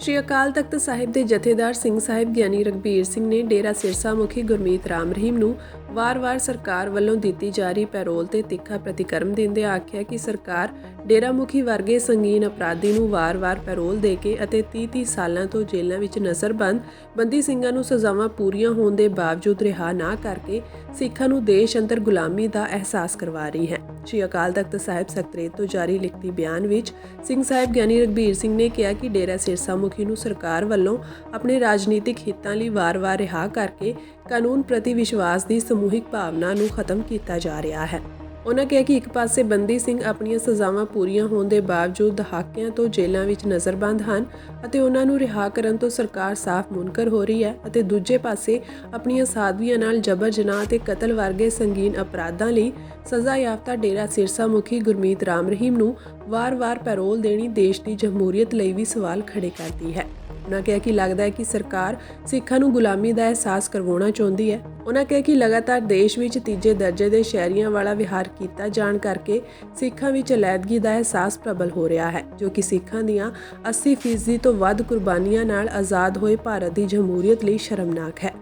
ਸ਼੍ਰੀ ਅਕਾਲ ਤਖਤ ਸਾਹਿਬ ਦੇ ਜਥੇਦਾਰ ਸਿੰਘ ਸਾਹਿਬ ਗਿਆਨੀ ਰਘਬੀਰ ਸਿੰਘ ਨੇ ਡੇਰਾ ਸਿਰਸਾ ਮੁਖੀ ਗੁਰਮੀਤ ਰਾਮ ਰਹੀਮ ਨੂੰ ਵਾਰ-ਵਾਰ ਸਰਕਾਰ ਵੱਲੋਂ ਦਿੱਤੀ ਜਾ ਰਹੀ ਪੈਰੋਲ ਤੇ ਤਿੱਖਾ ਪ੍ਰਤੀਕਰਮ ਦਿੰਦੇ ਆਖਿਆ ਕਿ ਸਰਕਾਰ ਡੇਰਾ ਮੁਖੀ ਵਰਗੇ ਸੰਗੀਨ ਅਪਰਾਧੀ ਨੂੰ ਵਾਰ-ਵਾਰ ਪੈਰੋਲ ਦੇ ਕੇ ਅਤੇ 30-30 ਸਾਲਾਂ ਤੋਂ ਜੇਲ੍ਹਾਂ ਵਿੱਚ ਨਜ਼ਰਬੰਦ ਬੰਦੀ ਸਿੰਘਾਂ ਨੂੰ ਸਜ਼ਾਵਾਂ ਪੂਰੀਆਂ ਹੋਣ ਦੇ ਬਾਵਜੂਦ ਰਿਹਾ ਨਾ ਕਰਕੇ ਸਿੱਖਾਂ ਨੂੰ ਦੇਸ਼ ਅੰਦਰ ਗੁਲਾਮੀ ਦਾ ਅਹਿਸਾਸ ਕਰਵਾ ਰਹੀ ਹੈ। ਸ਼੍ਰੀ ਅਕਾਲ ਤਖਤ ਸਾਹਿਬ ਸਕੱਤਰੇਤ ਤੋਂ ਜਾਰੀ ਲਿਖਤੀ ਬਿਆਨ ਵਿੱਚ ਸਿੰਘ ਸਾਹਿਬ ਗਿਆਨੀ ਰਘਬੀਰ ਸਿੰਘ ਨੇ ਕਿਹਾ ਕਿ ਡੇਰਾ ਸਿਰਸਾ ਮੁਖੀ ਨੂੰ ਸਰਕਾਰ ਵੱਲੋਂ ਆਪਣੇ ਰਾਜਨੀਤਿਕ ਹਿੱਤਾਂ ਲਈ ਵਾਰ-ਵਾਰ ਰਿਹਾ ਕਰਕੇ ਕਾਨੂੰਨ ਪ੍ਰਤੀ ਵਿਸ਼ਵਾਸ ਦੀ ਸਮੂਹਿਕ ਭਾਵਨਾ ਨੂੰ ਖਤਮ ਕੀਤਾ ਜਾ ਰਿਹਾ ਹੈ। ਉਨ੍ਹਾਂ ਕਿਹਾ ਕਿ ਇੱਕ ਪਾਸੇ ਬੰਦੀ ਸਿੰਘ ਆਪਣੀਆਂ ਸਜ਼ਾਵਾਂ ਪੂਰੀਆਂ ਹੋਣ ਦੇ ਬਾਵਜੂਦ ਦਹਾਕਿਆਂ ਤੋਂ ਜੇਲ੍ਹਾਂ ਵਿੱਚ ਨਜ਼ਰਬੰਦ ਹਨ ਅਤੇ ਉਹਨਾਂ ਨੂੰ ਰਿਹਾ ਕਰਨ ਤੋਂ ਸਰਕਾਰ ਸਾਫ਼ ਮੁਨਕਰ ਹੋ ਰਹੀ ਹੈ ਅਤੇ ਦੂਜੇ ਪਾਸੇ ਆਪਣੀਆਂ ਸਾਧਵੀਆਂ ਨਾਲ ਜਬਰ ਜਨਾਹ ਅਤੇ ਕਤਲ ਵਰਗੇ ਸੰਗੀਨ ਅਪਰਾਧਾਂ ਲਈ ਸਜ਼ਾ ਯਾਫਤਾ ਡੇਰਾ ਸਿਰਸਾ ਮੁਖੀ ਗੁਰਮੀਤ ਰਾਮ ਰਹੀਮ ਨੂੰ ਵਾਰ-ਵਾਰ ਪੈਰੋਲ ਦੇਣੀ ਦੇਸ਼ ਦੀ ਜਮਹੂਰੀਅਤ ਲਈ ਵੀ ਸਵਾਲ ਖੜੇ ਕਰਦੀ ਹੈ। ਉਨ੍ਹਾਂ ਕਿਹਾ ਕਿ ਲੱਗਦਾ ਹੈ ਕਿ ਸਰਕਾਰ ਸਿੱਖਾਂ ਨੂੰ ਗੁਲਾਮੀ ਦਾ ਅਹਿਸਾਸ ਕਰਵਾਉਣਾ ਚਾਹੁੰਦੀ ਹੈ। ਉਨ੍ਹਾਂ ਕਿਹਾ ਕਿ ਲਗਾਤਾਰ ਦੇਸ਼ ਵਿੱਚ ਤੀਜੇ ਦਰਜੇ ਦੇ ਸ਼ਹਿਰੀਆਂ ਵਾਲਾ ਵਿਹਾਰ ਕੀਤਾ ਜਾਣ ਕਰਕੇ ਸਿੱਖਾਂ ਵਿੱਚ ਅਲੈਦਗੀ ਦਾ ਅਹਿਸਾਸ ਪ੍ਰਬਲ ਹੋ ਰਿਹਾ ਹੈ, ਜੋ ਕਿ ਸਿੱਖਾਂ ਦੀਆਂ 80% ਤੋਂ ਵੱਧ ਕੁਰਬਾਨੀਆਂ ਨਾਲ ਆਜ਼ਾਦ ਹੋਏ ਭਾਰਤ ਦੀ ਜਮਹੂਰੀਅਤ ਲਈ ਸ਼ਰਮਨਾਕ ਹੈ।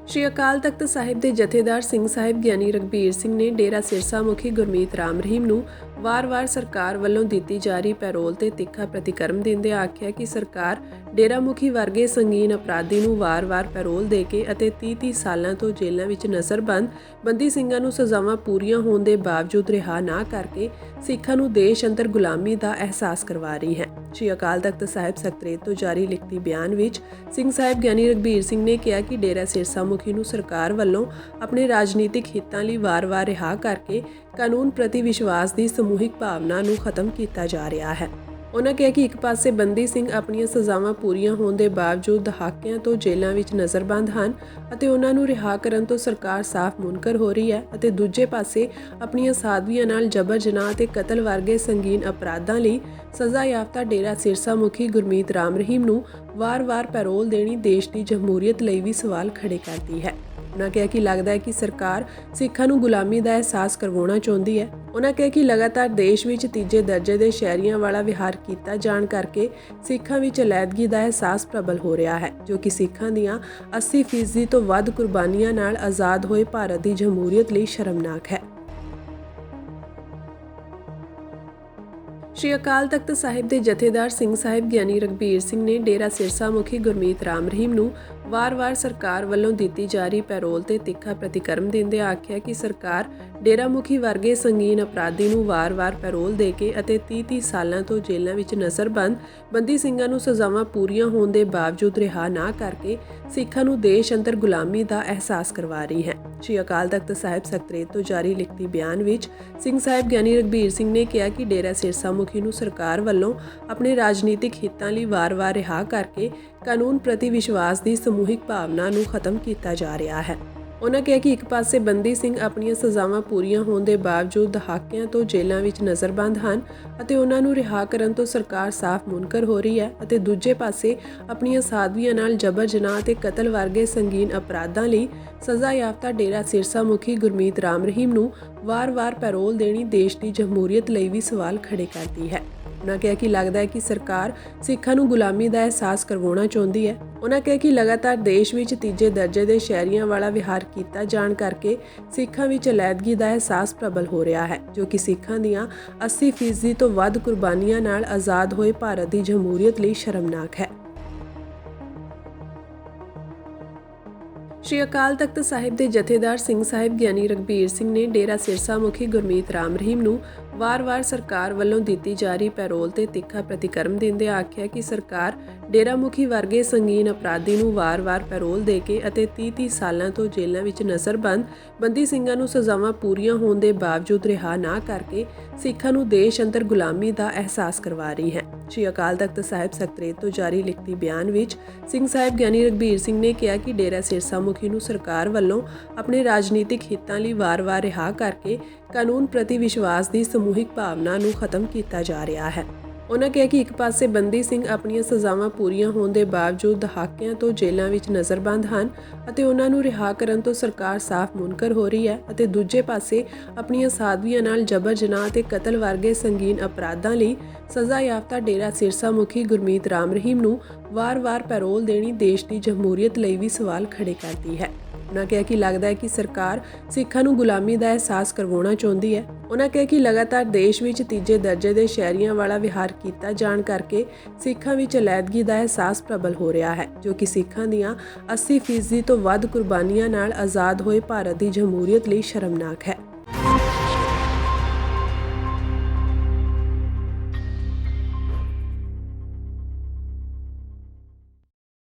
ਸ਼੍ਰੀ ਅਕਾਲ ਤਖਤ ਸਾਹਿਬ ਦੇ ਜਥੇਦਾਰ ਸਿੰਘ ਸਾਹਿਬ ਗਿਆਨੀ ਰਘਬੀਰ ਸਿੰਘ ਨੇ ਡੇਰਾ ਸਿਰਸਾ ਮੁਖੀ ਗੁਰਮੀਤ ਰਾਮ ਰਹੀਮ ਨੂੰ ਵਾਰ-ਵਾਰ ਸਰਕਾਰ ਵੱਲੋਂ ਦਿੱਤੀ ਜਾ ਰਹੀ ਪੈਰੋਲ ਤੇ ਤਿੱਖਾ ਪ੍ਰਤੀਕਰਮ ਦਿੰਦੇ ਆਖਿਆ ਕਿ ਸਰਕਾਰ ਡੇਰਾ ਮੁਖੀ ਵਰਗੇ ਸੰਗੀਨ ਅਪਰਾਧੀ ਨੂੰ ਵਾਰ-ਵਾਰ ਪੈਰੋਲ ਦੇ ਕੇ ਅਤੇ 30-30 ਸਾਲਾਂ ਤੋਂ ਜੇਲ੍ਹਾਂ ਵਿੱਚ ਨਜ਼ਰਬੰਦ ਬੰਦੀ ਸਿੰਘਾਂ ਨੂੰ ਸਜ਼ਾਵਾਂ ਪੂਰੀਆਂ ਹੋਣ ਦੇ ਬਾਵਜੂਦ ਰਿਹਾ ਨਾ ਕਰਕੇ ਸਿੱਖਾਂ ਨੂੰ ਦੇਸ਼ ਅੰਦਰ ਗੁਲਾਮੀ ਦਾ ਅਹਿਸਾਸ ਕਰਵਾ ਰਹੀ ਹੈ। ਸ਼੍ਰੀ ਅਕਾਲ ਤਖਤ ਸਾਹਿਬ ਸਕੱਤਰੇਤ ਤੋਂ ਜਾਰੀ ਲਿਖਤੀ ਬਿਆਨ ਵਿੱਚ ਸਿੰਘ ਸਾਹਿਬ ਗਿਆਨੀ ਰਘਬੀਰ ਸਿੰਘ ਨੇ ਕਿਹਾ ਕਿ ਡੇਰਾ ਸਿਰਸਾ ਮੁਖੀ ਨੂੰ ਸਰਕਾਰ ਵੱਲੋਂ ਆਪਣੇ ਰਾਜਨੀਤਿਕ ਹਿੱਤਾਂ ਲਈ ਵਾਰ-ਵਾਰ ਰਿਹਾ ਕਰਕੇ ਕਾਨੂੰਨ ਪ੍ਰਤੀ ਵਿਸ਼ਵਾਸ ਦੀ ਸਮੂਹਿਕ ਭਾਵਨਾ ਨੂੰ ਖਤਮ ਕੀਤਾ ਜਾ ਰਿਹਾ ਹੈ। ਉਨ੍ਹਾਂ ਕਿਹਾ ਕਿ ਇੱਕ ਪਾਸੇ ਬੰਦੀ ਸਿੰਘ ਆਪਣੀਆਂ ਸਜ਼ਾਵਾਂ ਪੂਰੀਆਂ ਹੋਣ ਦੇ ਬਾਵਜੂਦ ਦਹਾਕਿਆਂ ਤੋਂ ਜੇਲ੍ਹਾਂ ਵਿੱਚ ਨਜ਼ਰਬੰਦ ਹਨ ਅਤੇ ਉਹਨਾਂ ਨੂੰ ਰਿਹਾ ਕਰਨ ਤੋਂ ਸਰਕਾਰ ਸਾਫ਼ ਮੁਨਕਰ ਹੋ ਰਹੀ ਹੈ ਅਤੇ ਦੂਜੇ ਪਾਸੇ ਆਪਣੀਆਂ ਸਾਧਵੀਆਂ ਨਾਲ ਜਬਰ ਜਨਾਹ ਅਤੇ ਕਤਲ ਵਰਗੇ ਸੰਗੀਨ ਅਪਰਾਧਾਂ ਲਈ ਸਜ਼ਾ ਯਾਫਤਾ ਡੇਰਾ ਸਿਰਸਾ ਮੁਖੀ ਗੁਰਮੀਤ ਰਾਮ ਰਹੀਮ ਨੂੰ ਵਾਰ-ਵਾਰ ਪੈਰੋਲ ਦੇਣੀ ਦੇਸ਼ ਦੀ ਜਮਹੂਰੀਅਤ ਲਈ ਵੀ ਸਵਾਲ ਖੜੇ ਕਰਦੀ ਹੈ। ਉਨ੍ਹਾਂ ਕਿਹਾ ਕਿ ਲੱਗਦਾ ਹੈ ਕਿ ਸਰਕਾਰ ਸਿੱਖਾਂ ਨੂੰ ਗੁਲਾਮੀ ਦਾ ਅਹਿਸਾਸ ਕਰਵਾਉਣਾ ਚਾਹੁੰਦੀ ਹੈ। ਉਨ੍ਹਾਂ ਕਿਹਾ ਕਿ ਲਗਾਤਾਰ ਦੇਸ਼ ਵਿੱਚ ਤੀਜੇ ਦਰਜੇ ਦੇ ਸ਼ਹਿਰੀਆਂ ਵਾਲਾ ਵਿਹਾਰ ਕੀਤਾ ਜਾਣ ਕਰਕੇ ਸਿੱਖਾਂ ਵਿੱਚ ਅਲੈਦਗੀ ਦਾ ਅਹਿਸਾਸ ਪ੍ਰਬਲ ਹੋ ਰਿਹਾ ਹੈ, ਜੋ ਕਿ ਸਿੱਖਾਂ ਦੀਆਂ 80% ਤੋਂ ਵੱਧ ਕੁਰਬਾਨੀਆਂ ਨਾਲ ਆਜ਼ਾਦ ਹੋਏ ਭਾਰਤ ਦੀ ਜਮਹੂਰੀਅਤ ਲਈ ਸ਼ਰਮਨਾਕ ਹੈ। ਸ਼੍ਰੀ ਅਕਾਲ ਤਖਤ ਸਾਹਿਬ ਦੇ ਜਥੇਦਾਰ ਸਿੰਘ ਸਾਹਿਬ ਗਿਆਨੀ ਰਘਬੀਰ ਸਿੰਘ ਨੇ ਡੇਰਾ ਸਿਰਸਾ ਮੁਖੀ ਗੁਰਮੀਤ ਰਾਮ ਰਹੀਮ ਨੂੰ ਵਾਰ-ਵਾਰ ਸਰਕਾਰ ਵੱਲੋਂ ਦਿੱਤੀ ਜਾ ਰਹੀ ਪੈਰੋਲ ਤੇ ਤਿੱਖਾ ਪ੍ਰਤੀਕਰਮ ਦਿੰਦੇ ਆਖਿਆ ਕਿ ਸਰਕਾਰ ਡੇਰਾ ਮੁਖੀ ਵਰਗੇ ਸੰਗੀਨ ਅਪਰਾਧੀ ਨੂੰ ਵਾਰ-ਵਾਰ ਪੈਰੋਲ ਦੇ ਕੇ ਅਤੇ 30-30 ਸਾਲਾਂ ਤੋਂ ਜੇਲ੍ਹਾਂ ਵਿੱਚ ਨਜ਼ਰਬੰਦ ਬੰਦੀ ਸਿੰਘਾਂ ਨੂੰ ਸਜ਼ਾਵਾਂ ਪੂਰੀਆਂ ਹੋਣ ਦੇ ਬਾਵਜੂਦ ਰਿਹਾ ਨਾ ਕਰਕੇ ਸਿੱਖਾਂ ਨੂੰ ਦੇਸ਼ ਅੰਦਰ ਗੁਲਾਮੀ ਦਾ ਅਹਿਸਾਸ ਕਰਵਾ ਰਹੀ ਹੈ। ਸ਼੍ਰੀ ਅਕਾਲ ਤਖਤ ਸਾਹਿਬ ਸਕੱਤਰੇਤ ਤੋਂ ਜਾਰੀ ਲਿਖਤੀ ਬਿਆਨ ਵਿੱਚ ਸਿੰਘ ਸਾਹਿਬ ਗਿਆਨੀ ਰਘਬੀਰ ਸਿੰਘ ਨੇ ਕਿਹਾ ਕਿ ਡੇਰਾ ਸਿਰਸਾ ਮੁਖੀ ਨੂੰ ਸਰਕਾਰ ਵੱਲੋਂ ਆਪਣੇ ਰਾਜਨੀਤਿਕ ਹਿੱਤਾਂ ਲਈ ਵਾਰ-ਵਾਰ ਰਿਹਾ ਕਰਕੇ ਕਾਨੂੰਨ ਪ੍ਰਤੀ ਵਿਸ਼ਵਾਸ ਦੀ ਸਮੂਹਿਕ ਭਾਵਨਾ ਨੂੰ ਖਤਮ ਕੀਤਾ ਜਾ ਰਿਹਾ ਹੈ। ਉਨ੍ਹਾਂ ਕਿਹਾ ਕਿ ਇੱਕ ਪਾਸੇ ਬੰਦੀ ਸਿੰਘ ਆਪਣੀਆਂ ਸਜ਼ਾਵਾਂ ਪੂਰੀਆਂ ਹੋਣ ਦੇ ਬਾਵਜੂਦ ਦਹਾਕਿਆਂ ਤੋਂ ਜੇਲ੍ਹਾਂ ਵਿੱਚ ਨਜ਼ਰਬੰਦ ਹਨ ਅਤੇ ਉਹਨਾਂ ਨੂੰ ਰਿਹਾ ਕਰਨ ਤੋਂ ਸਰਕਾਰ ਸਾਫ਼ ਮੁਨਕਰ ਹੋ ਰਹੀ ਹੈ ਅਤੇ ਦੂਜੇ ਪਾਸੇ ਆਪਣੀਆਂ ਸਾਧਵੀਆਂ ਨਾਲ ਜਬਰ ਜਨਾਹ ਅਤੇ ਕਤਲ ਵਰਗੇ ਸੰਗੀਨ ਅਪਰਾਧਾਂ ਲਈ ਸਜ਼ਾ ਯਾਫਤਾ ਡੇਰਾ ਸਿਰਸਾ ਮੁਖੀ ਗੁਰਮੀਤ ਰਾਮ ਰਹੀਮ ਨੂੰ ਵਾਰ-ਵਾਰ ਪੈਰੋਲ ਦੇਣੀ ਦੇਸ਼ ਦੀ ਜਮਹੂਰੀਅਤ ਲਈ ਵੀ ਸਵਾਲ ਖੜੇ ਕਰਦੀ ਹੈ। ਉਨ੍ਹਾਂ ਕਿਹਾ ਕਿ ਲੱਗਦਾ ਹੈ ਕਿ ਸਰਕਾਰ ਸਿੱਖਾਂ ਨੂੰ ਗੁਲਾਮੀ ਦਾ ਅਹਿਸਾਸ ਕਰਵਾਉਣਾ ਚਾਹੁੰਦੀ ਹੈ। ਉਨ੍ਹਾਂ ਕਿਹਾ ਕਿ ਲਗਾਤਾਰ ਦੇਸ਼ ਵਿੱਚ ਤੀਜੇ ਦਰਜੇ ਦੇ ਸ਼ਹਿਰੀਆਂ ਵਾਲਾ ਵਿਹਾਰ ਕੀਤਾ ਜਾਣ ਕਰਕੇ ਸਿੱਖਾਂ ਵਿੱਚ ਅਲੈਦਗੀ ਦਾ ਅਹਿਸਾਸ ਪ੍ਰਬਲ ਹੋ ਰਿਹਾ ਹੈ, ਜੋ ਕਿ ਸਿੱਖਾਂ ਦੀਆਂ 80% ਤੋਂ ਵੱਧ ਕੁਰਬਾਨੀਆਂ ਨਾਲ ਆਜ਼ਾਦ ਹੋਏ ਭਾਰਤ ਦੀ ਜਮਹੂਰੀਅਤ ਲਈ ਸ਼ਰਮਨਾਕ ਹੈ। ਸ਼੍ਰੀ ਅਕਾਲ ਤਖਤ ਸਾਹਿਬ ਦੇ ਜਥੇਦਾਰ ਸਿੰਘ ਸਾਹਿਬ ਗਿਆਨੀ ਰਘਬੀਰ ਸਿੰਘ ਨੇ ਡੇਰਾ ਸਿਰਸਾ ਮੁਖੀ ਗੁਰਮੀਤ ਰਾਮ ਰਹੀਮ ਨੂੰ ਵਾਰ-ਵਾਰ ਸਰਕਾਰ ਵੱਲੋਂ ਦਿੱਤੀ ਜਾ ਰਹੀ ਪੈਰੋਲ ਤੇ ਤਿੱਖਾ ਪ੍ਰਤੀਕਰਮ ਦਿੰਦੇ ਆਖਿਆ ਕਿ ਸਰਕਾਰ ਡੇਰਾ ਮੁਖੀ ਵਰਗੇ ਸੰਗੀਨ ਅਪਰਾਧੀ ਨੂੰ ਵਾਰ-ਵਾਰ ਪੈਰੋਲ ਦੇ ਕੇ ਅਤੇ 30-30 ਸਾਲਾਂ ਤੋਂ ਜੇਲ੍ਹਾਂ ਵਿੱਚ ਨਜ਼ਰਬੰਦ ਬੰਦੀ ਸਿੰਘਾਂ ਨੂੰ ਸਜ਼ਾਵਾਂ ਪੂਰੀਆਂ ਹੋਣ ਦੇ ਬਾਵਜੂਦ ਰਿਹਾ ਨਾ ਕਰਕੇ ਸਿੱਖਾਂ ਨੂੰ ਦੇਸ਼ ਅੰਦਰ ਗੁਲਾਮੀ ਦਾ ਅਹਿਸਾਸ ਕਰਵਾ ਰਹੀ ਹੈ। ਸ਼੍ਰੀ ਅਕਾਲ ਤਖਤ ਸਾਹਿਬ ਸਕੱਤਰੇਤ ਤੋਂ ਜਾਰੀ ਲਿਖਤੀ ਬਿਆਨ ਵਿੱਚ ਸਿੰਘ ਸਾਹਿਬ ਗਿਆਨੀ ਰਘਬੀਰ ਸਿੰਘ ਨੇ ਕਿਹਾ ਕਿ ਡੇਰਾ ਸਿਰਸਾ ਮੁਖੀ ਨੂੰ ਸਰਕਾਰ ਵੱਲੋਂ ਆਪਣੇ ਰਾਜਨੀਤਿਕ ਹਿੱਤਾਂ ਲਈ ਵਾਰ-ਵਾਰ ਰਿਹਾ ਕਰਕੇ ਕਾਨੂੰਨ ਪ੍ਰਤੀ ਵਿਸ਼ਵਾਸ ਦੀ ਸਮੂਹਿਕ ਭਾਵਨਾ ਨੂੰ ਖਤਮ ਕੀਤਾ ਜਾ ਰਿਹਾ ਹੈ। ਉਨ੍ਹਾਂ ਕਿਹਾ ਕਿ ਇੱਕ ਪਾਸੇ ਬੰਦੀ ਸਿੰਘ ਆਪਣੀਆਂ ਸਜ਼ਾਵਾਂ ਪੂਰੀਆਂ ਹੋਣ ਦੇ ਬਾਵਜੂਦ ਦਹਾਕਿਆਂ ਤੋਂ ਜੇਲ੍ਹਾਂ ਵਿੱਚ ਨਜ਼ਰਬੰਦ ਹਨ ਅਤੇ ਉਹਨਾਂ ਨੂੰ ਰਿਹਾ ਕਰਨ ਤੋਂ ਸਰਕਾਰ ਸਾਫ਼ ਮੁਨਕਰ ਹੋ ਰਹੀ ਹੈ ਅਤੇ ਦੂਜੇ ਪਾਸੇ ਆਪਣੀਆਂ ਸਾਧਵੀਆਂ ਨਾਲ ਜਬਰ ਜਨਾਹ ਅਤੇ ਕਤਲ ਵਰਗੇ ਸੰਗੀਨ ਅਪਰਾਧਾਂ ਲਈ ਸਜ਼ਾ ਯਾਫਤਾ ਡੇਰਾ ਸਿਰਸਾ ਮੁਖੀ ਗੁਰਮੀਤ ਰਾਮ ਰਹੀਮ ਨੂੰ ਵਾਰ-ਵਾਰ ਪੈਰੋਲ ਦੇਣੀ ਦੇਸ਼ ਦੀ ਜਮਹੂਰੀਅਤ ਲਈ ਵੀ ਸਵਾਲ ਖੜੇ ਕਰਦੀ ਹੈ। ਉਨ੍ਹਾਂ ਕਿਹਾ ਕਿ ਲੱਗਦਾ ਹੈ ਕਿ ਸਰਕਾਰ ਸਿੱਖਾਂ ਨੂੰ ਗੁਲਾਮੀ ਦਾ ਅਹਿਸਾਸ ਕਰਵਾਉਣਾ ਚਾਹੁੰਦੀ ਹੈ। ਉਨ੍ਹਾਂ ਕਿਹਾ ਕਿ ਲਗਾਤਾਰ ਦੇਸ਼ ਵਿੱਚ ਤੀਜੇ ਦਰਜੇ ਦੇ ਸ਼ਹਿਰੀਆਂ ਵਾਲਾ ਵਿਹਾਰ ਕੀਤਾ ਜਾਣ ਕਰਕੇ ਸਿੱਖਾਂ ਵਿੱਚ ਅਲੈਦਗੀ ਦਾ ਅਹਿਸਾਸ ਪ੍ਰਬਲ ਹੋ ਰਿਹਾ ਹੈ, ਜੋ ਕਿ ਸਿੱਖਾਂ ਦੀਆਂ 80% ਤੋਂ ਵੱਧ ਕੁਰਬਾਨੀਆਂ ਨਾਲ ਆਜ਼ਾਦ ਹੋਏ ਭਾਰਤ ਦੀ ਜਮਹੂਰੀਅਤ ਲਈ ਸ਼ਰਮਨਾਕ ਹੈ।